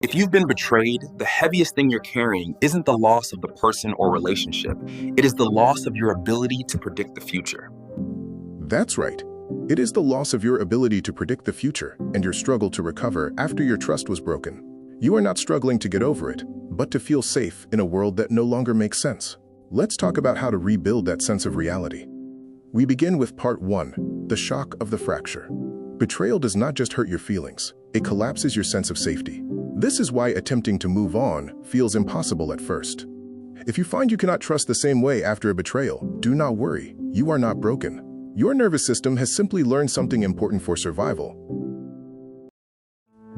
If you've been betrayed, the heaviest thing you're carrying isn't the loss of the person or relationship. It is the loss of your ability to predict the future. That's right. It is the loss of your ability to predict the future and your struggle to recover after your trust was broken. You are not struggling to get over it, but to feel safe in a world that no longer makes sense. Let's talk about how to rebuild that sense of reality. We begin with part 1, the shock of the fracture. Betrayal does not just hurt your feelings, it collapses your sense of safety. This is why attempting to move on feels impossible at first. If you find you cannot trust the same way after a betrayal, do not worry, you are not broken. Your nervous system has simply learned something important for survival.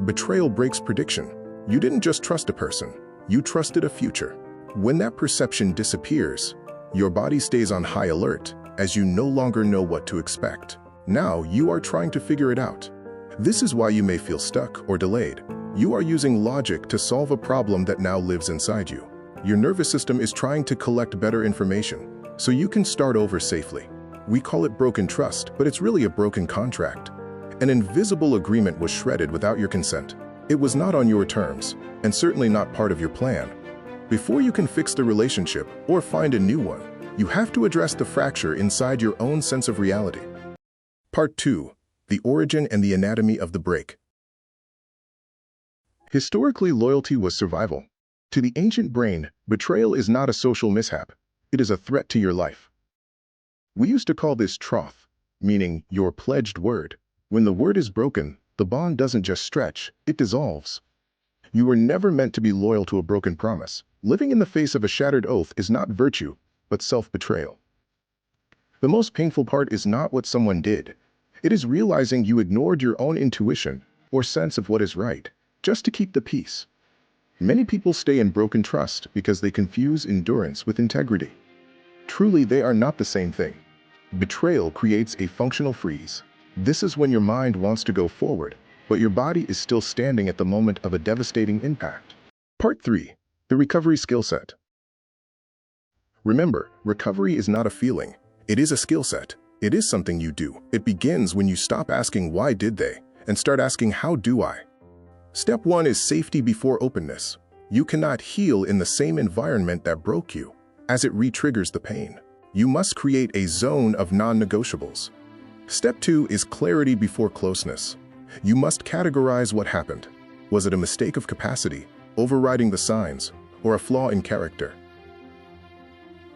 Betrayal breaks prediction. You didn't just trust a person, you trusted a future. When that perception disappears, your body stays on high alert as you no longer know what to expect. Now you are trying to figure it out. This is why you may feel stuck or delayed. You are using logic to solve a problem that now lives inside you. Your nervous system is trying to collect better information so you can start over safely. We call it broken trust, but it's really a broken contract. An invisible agreement was shredded without your consent. It was not on your terms, and certainly not part of your plan. Before you can fix the relationship or find a new one, you have to address the fracture inside your own sense of reality. Part 2, the origin and the anatomy of the break. Historically, loyalty was survival. To the ancient brain, betrayal is not a social mishap. It is a threat to your life. We used to call this troth, meaning your pledged word. When the word is broken, the bond doesn't just stretch, it dissolves. You were never meant to be loyal to a broken promise. Living in the face of a shattered oath is not virtue, but self-betrayal. The most painful part is not what someone did. It is realizing you ignored your own intuition or sense of what is right, just to keep the peace. Many people stay in broken trust because they confuse endurance with integrity. Truly, they are not the same thing. Betrayal creates a functional freeze. This is when your mind wants to go forward, but your body is still standing at the moment of a devastating impact. Part 3, the recovery skill set. Remember, recovery is not a feeling. It is a skill set. It is something you do. It begins when you stop asking why did they and start asking how do I. Step 1 is safety before openness. You cannot heal in the same environment that broke you, as it re-triggers the pain. You must create a zone of non-negotiables. Step 2 is clarity before closeness. You must categorize what happened. Was it a mistake of capacity, overriding the signs, or a flaw in character?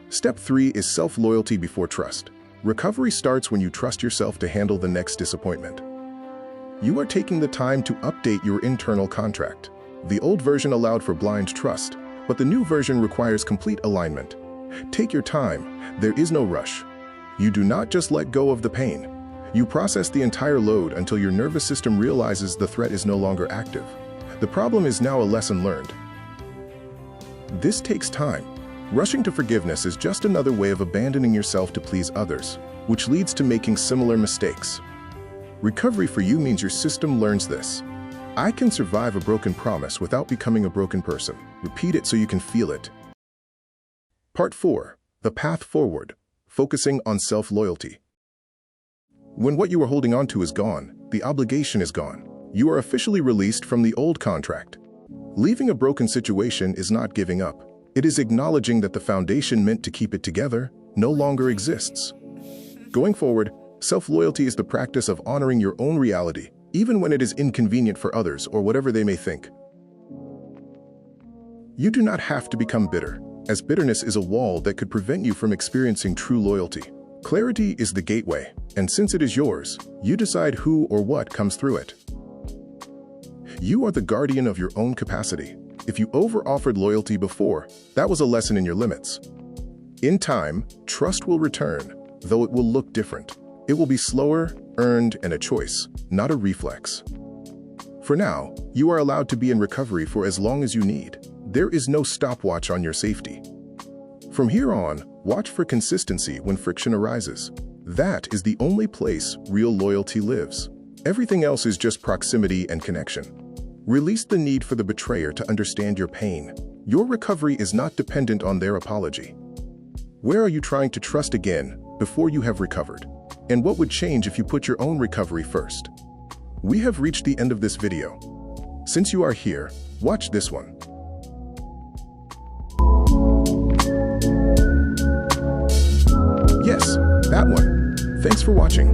Step 3 is self-loyalty before trust. Recovery starts when you trust yourself to handle the next disappointment. You are taking the time to update your internal contract. The old version allowed for blind trust, but the new version requires complete alignment. Take your time. There is no rush. You do not just let go of the pain. You process the entire load until your nervous system realizes the threat is no longer active. The problem is now a lesson learned. This takes time. Rushing to forgiveness is just another way of abandoning yourself to please others, which leads to making similar mistakes. Recovery for you means your system learns this. I can survive a broken promise without becoming a broken person. Repeat it so you can feel it. Part 4, the path forward, focusing on self-loyalty. When what you were holding on to is gone, the obligation is gone. You are officially released from the old contract. Leaving a broken situation is not giving up. It is acknowledging that the foundation meant to keep it together no longer exists. Going forward, self-loyalty is the practice of honoring your own reality, even when it is inconvenient for others or whatever they may think. You do not have to become bitter, as bitterness is a wall that could prevent you from experiencing true loyalty. Clarity is the gateway, and since it is yours, you decide who or what comes through it. You are the guardian of your own capacity. If you over-offered loyalty before, that was a lesson in your limits. In time, trust will return, though it will look different. It will be slower, earned, and a choice, not a reflex. For now, you are allowed to be in recovery for as long as you need. There is no stopwatch on your safety. From here on, watch for consistency when friction arises. That is the only place real loyalty lives. Everything else is just proximity and connection. Release the need for the betrayer to understand your pain. Your recovery is not dependent on their apology. Where are you trying to trust again before you have recovered? And what would change if you put your own recovery first? We have reached the end of this video. Since you are here, Watch this one. Yes, that one. Thanks for watching.